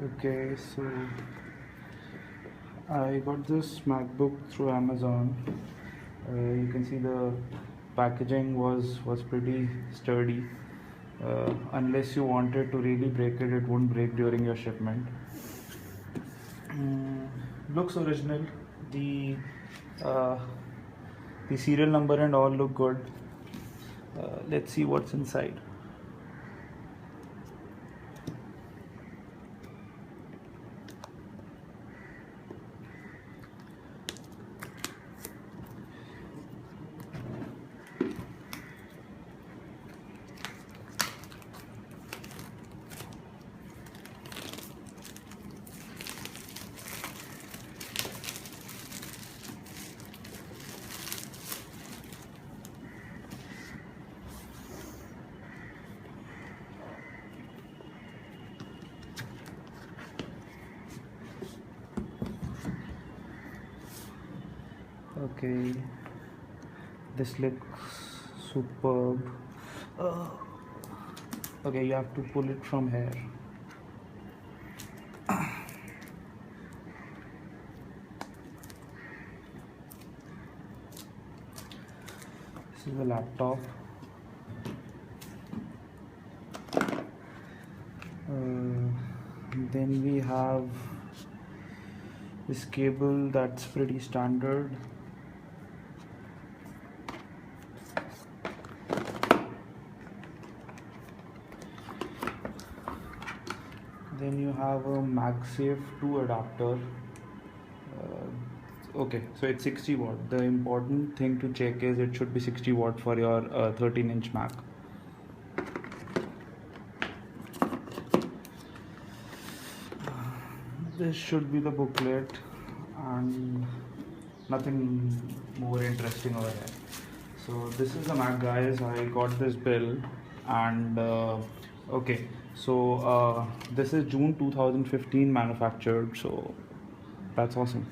Okay, so I got this MacBook through Amazon. You can see the packaging was pretty sturdy. Unless you wanted to really break it, it wouldn't break during your shipment. Mm, Looks original. The uh, the serial number and all look good. Let's see what's inside. Okay, this looks superb. Uh, okay, you have to pull it from here. This is the laptop. Then we have this cable that's pretty standard. Then you have a MagSafe 2 adapter. Okay, so it's 60 watt. The important thing to check is it should be 60 watt for your 13-inch Mac. This should be the booklet, and nothing more interesting over here. So this is the Mac, guys. I got this bill, and okay, so this is June 2015 manufactured, so that's awesome.